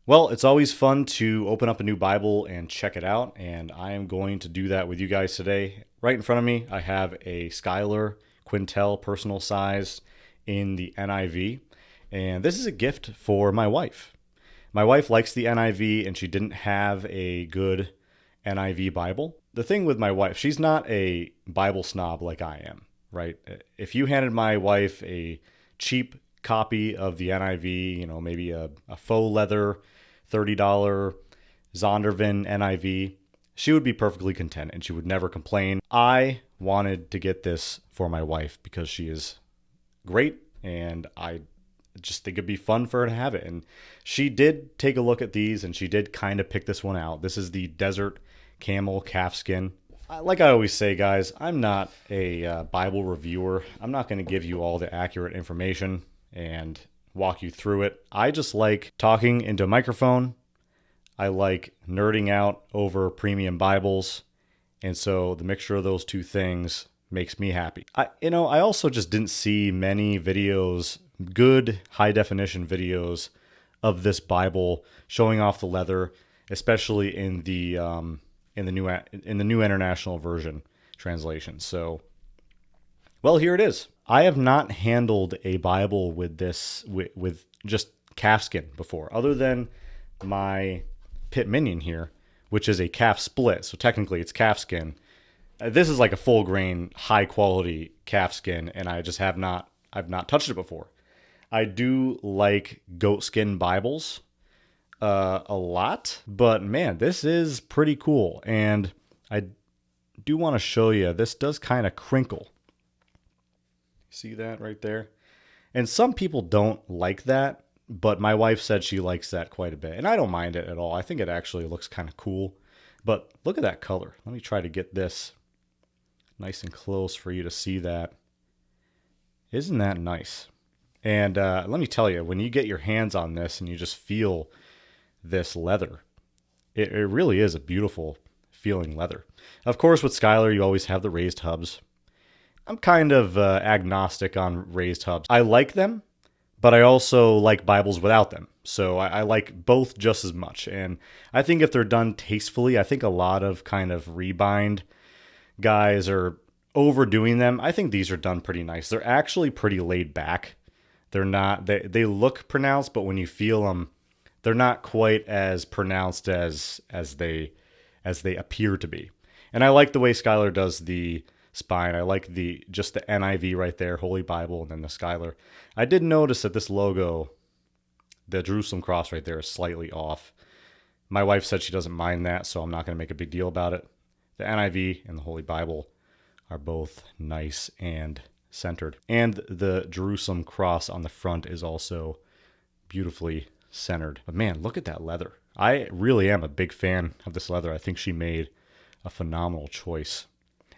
Well, it's always fun to open up a new Bible and check it out, and I am going to do that with you guys today. Right in front of me, I have a Schuyler Quentel personal size in the NIV, and this is a gift for my wife. My wife likes the NIV, and she didn't have a good NIV Bible. The thing with my wife, she's not a Bible snob like I am, right? If you handed my wife a cheap copy of the NIV, maybe a faux leather $30 Zondervan NIV, she would be perfectly content and she would never complain. I wanted to get this for my wife because she is great and I just think it'd be fun for her to have it. And she did take a look at these and she did kind of pick this one out. This is the Desert Camel Calfskin. Like I always say, guys, I'm not a Bible reviewer. I'm not going to give you all the accurate information and walk you through it. I just like talking into a microphone. I like nerding out over premium Bibles. And so the mixture of those two things makes me happy. I also just didn't see many videos, good high definition videos of this Bible showing off the leather, especially in the new International Version translation. So, well, here it is. I have not handled a Bible with this with just calfskin before, other than my Pit Minion here, which is a calf split. So technically, it's calfskin. This is like a full grain, high quality calfskin, and I've not touched it before. I do like goatskin Bibles a lot, but man, this is pretty cool, and I do want to show you. This does kind of crinkle. See that right there? And some people don't like that, but my wife said she likes that quite a bit. And I don't mind it at all. I think it actually looks kind of cool. But look at that color. Let me try to get this nice and close for you to see that. Isn't that nice? And let me tell you, when you get your hands on this and you just feel this leather, it really is a beautiful feeling leather. Of course, with Schuyler, you always have the raised hubs. I'm kind of agnostic on raised hubs. I like them, but I also like Bibles without them. So I like both just as much. And I think if they're done tastefully, I think a lot of kind of rebind guys are overdoing them. I think these are done pretty nice. They're actually pretty laid back. They're not, they look pronounced, but when you feel them, they're not quite as pronounced as they appear to be. And I like the way Schuyler does the spine. I like just the NIV right there, Holy Bible, and then the Schuyler. I did notice that this logo, the Jerusalem cross right there, is slightly off. My wife said she doesn't mind that, so I'm not going to make a big deal about it. The NIV and the Holy Bible are both nice and centered. And the Jerusalem cross on the front is also beautifully centered. But man, look at that leather. I really am a big fan of this leather. I think she made a phenomenal choice.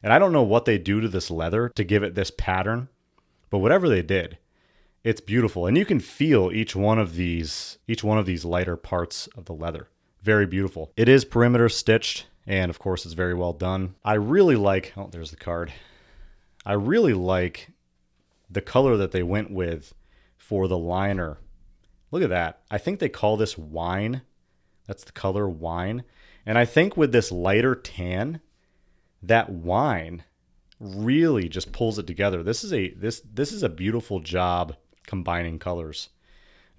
And I don't know what they do to this leather to give it this pattern, but whatever they did, it's beautiful. And you can feel each one of these lighter parts of the leather. Very beautiful. It is perimeter stitched, and of course it's very well done. I really like, oh, there's the card. I really like the color that they went with for the liner. Look at that. I think they call this wine. That's the color wine. And I think with this lighter tan, that wine really just pulls it together. This is a beautiful job combining colors.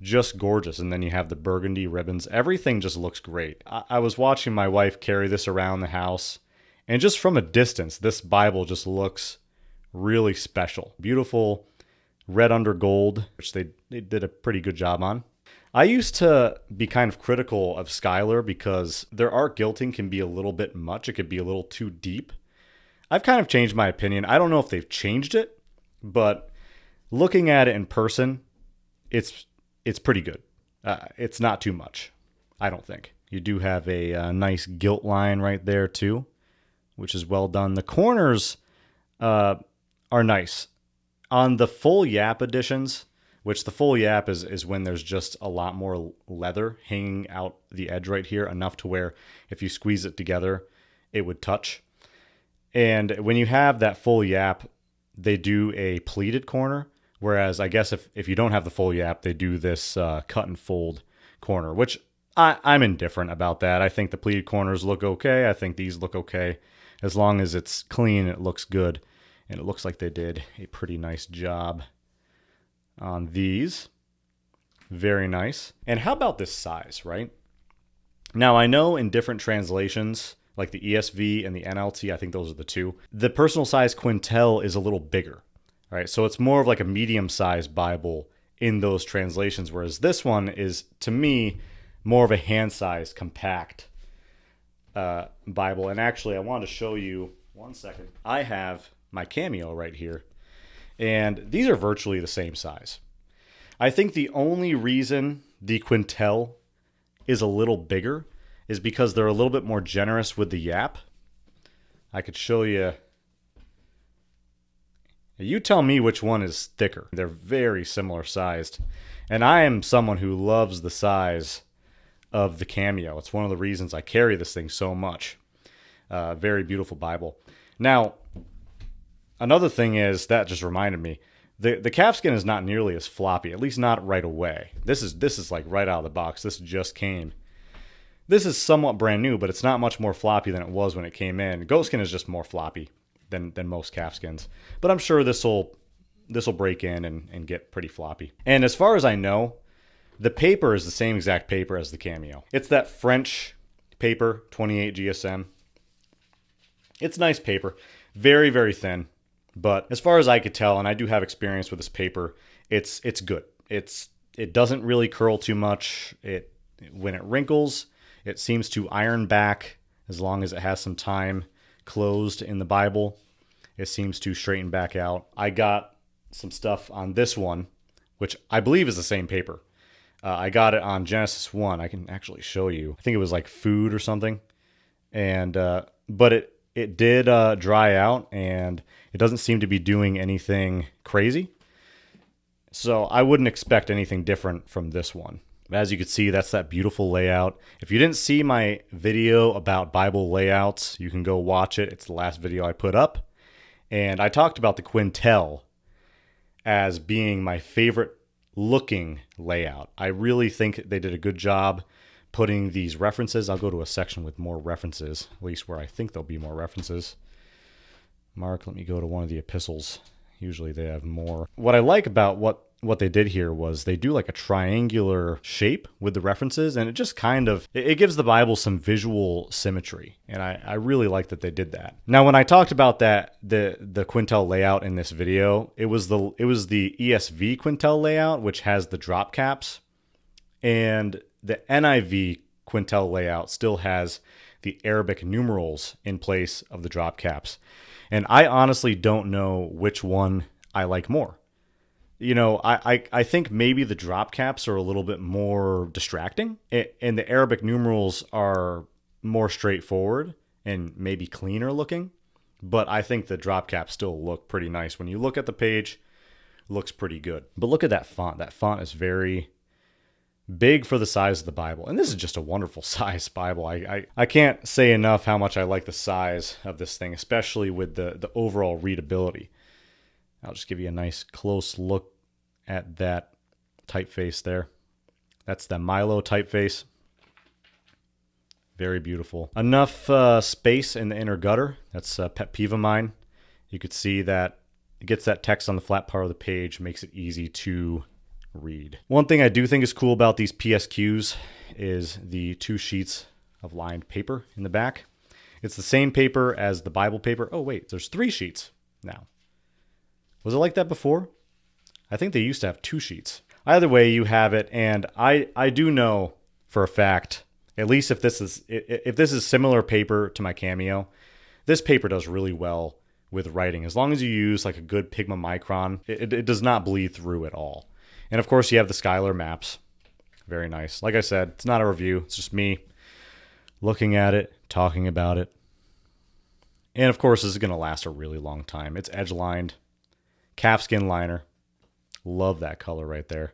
Just gorgeous. And then you have the burgundy ribbons. Everything just looks great. I was watching my wife carry this around the house, and just from a distance, this Bible just looks really special. Beautiful red under gold, which they did a pretty good job on. I used to be kind of critical of Schuyler because their art gilting can be a little bit much. It could be a little too deep. I've kind of changed my opinion. I don't know if they've changed it, but looking at it in person, it's pretty good. It's not too much, I don't think. You do have a nice gilt line right there too, which is well done. The corners are nice. On the full Yap editions, which the full Yap is when there's just a lot more leather hanging out the edge right here, enough to where if you squeeze it together, it would touch. And when you have that full Yap, they do a pleated corner, whereas I guess if you don't have the full Yap, they do this cut and fold corner, which I'm indifferent about that. I think the pleated corners look okay. I think these look okay. As long as it's clean, it looks good. And it looks like they did a pretty nice job on these. Very nice. And how about this size, right? Now, I know in different translations, like the ESV and the NLT, I think those are the two, the personal size Quentel is a little bigger, right? So it's more of like a medium-sized Bible in those translations, whereas this one is, to me, more of a hand-sized, compact Bible. And actually, I wanted to show you, one second. I have my Cameo right here, and these are virtually the same size. I think the only reason the Quentel is a little bigger is because they're a little bit more generous with the yap. I could show you. You tell me which one is thicker. They're very similar sized. And I am someone who loves the size of the Cameo. It's one of the reasons I carry this thing so much. Very beautiful Bible. Now, another thing is, that just reminded me, the calfskin is not nearly as floppy, at least not right away. This is like right out of the box. This just came. This is somewhat brand new, but it's not much more floppy than it was when it came in. Goatskin is just more floppy than most calfskins. But I'm sure this will break in and get pretty floppy. And as far as I know, the paper is the same exact paper as the Cameo. It's that French paper, 28 GSM. It's nice paper. Very, very thin. But as far as I could tell, and I do have experience with this paper, it's good. It doesn't really curl too much. When it wrinkles, it seems to iron back as long as it has some time closed in the Bible. It seems to straighten back out. I got some stuff on this one, which I believe is the same paper. I got it on Genesis 1. I can actually show you. I think it was like food or something. And but it did dry out, and it doesn't seem to be doing anything crazy. So I wouldn't expect anything different from this one. As you can see, that's that beautiful layout. If you didn't see my video about Bible layouts, you can go watch it. It's the last video I put up. And I talked about the Quentel as being my favorite looking layout. I really think they did a good job putting these references. I'll go to a section with more references, at least where I think there'll be more references. Mark, let me go to one of the epistles. Usually they have more. What I like about what they did here was they do like a triangular shape with the references, and it just kind of, it gives the Bible some visual symmetry. And I really like that they did that. Now, when I talked about that, the Quentel layout in this video, it was the ESV Quentel layout, which has the drop caps, and the NIV Quentel layout still has the Arabic numerals in place of the drop caps. And I honestly don't know which one I like more. You know, I think maybe the drop caps are a little bit more distracting, and the Arabic numerals are more straightforward and maybe cleaner looking. But I think the drop caps still look pretty nice. When you look at the page, it looks pretty good. But look at that font. That font is very big for the size of the Bible. And this is just a wonderful size Bible. I can't say enough how much I like the size of this thing, especially with the overall readability. I'll just give you a nice close look at that typeface there. That's the Milo typeface. Very beautiful. Enough space in the inner gutter. That's a pet peeve of mine. You could see that it gets that text on the flat part of the page, makes it easy to read. One thing I do think is cool about these PSQs is the 2 sheets of lined paper in the back. It's the same paper as the Bible paper. Oh wait, there's 3 sheets now. Was it like that before? I think they used to have 2 sheets. Either way, you have it, and I do know for a fact, at least if this is similar paper to my Cameo, this paper does really well with writing. As long as you use like a good Pigma Micron, it does not bleed through at all. And of course, you have the Schuyler maps. Very nice. Like I said, it's not a review. It's just me looking at it, talking about it. And of course, this is going to last a really long time. It's edge-lined. Calfskin liner. Love that color right there.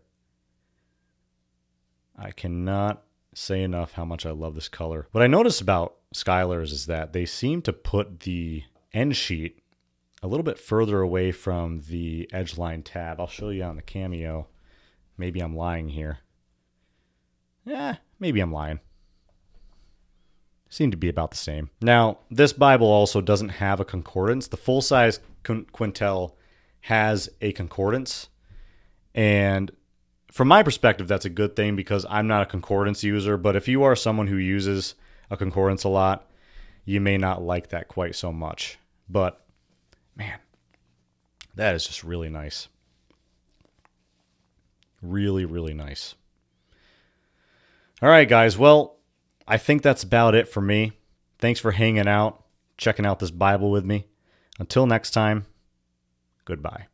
I cannot say enough how much I love this color. What I noticed about Schuyler's is that they seem to put the end sheet a little bit further away from the edge-line tab. I'll show you on the Cameo. Maybe I'm lying here. Yeah, Maybe I'm lying. Seem to be about the same. Now, this Bible also doesn't have a concordance. The full-size Quentel has a concordance. And from my perspective, that's a good thing because I'm not a concordance user. But if you are someone who uses a concordance a lot, you may not like that quite so much. But, man, that is just really nice. Really, really nice. All right, guys. Well, I think that's about it for me. Thanks for hanging out, checking out this Bible with me. Until next time, goodbye.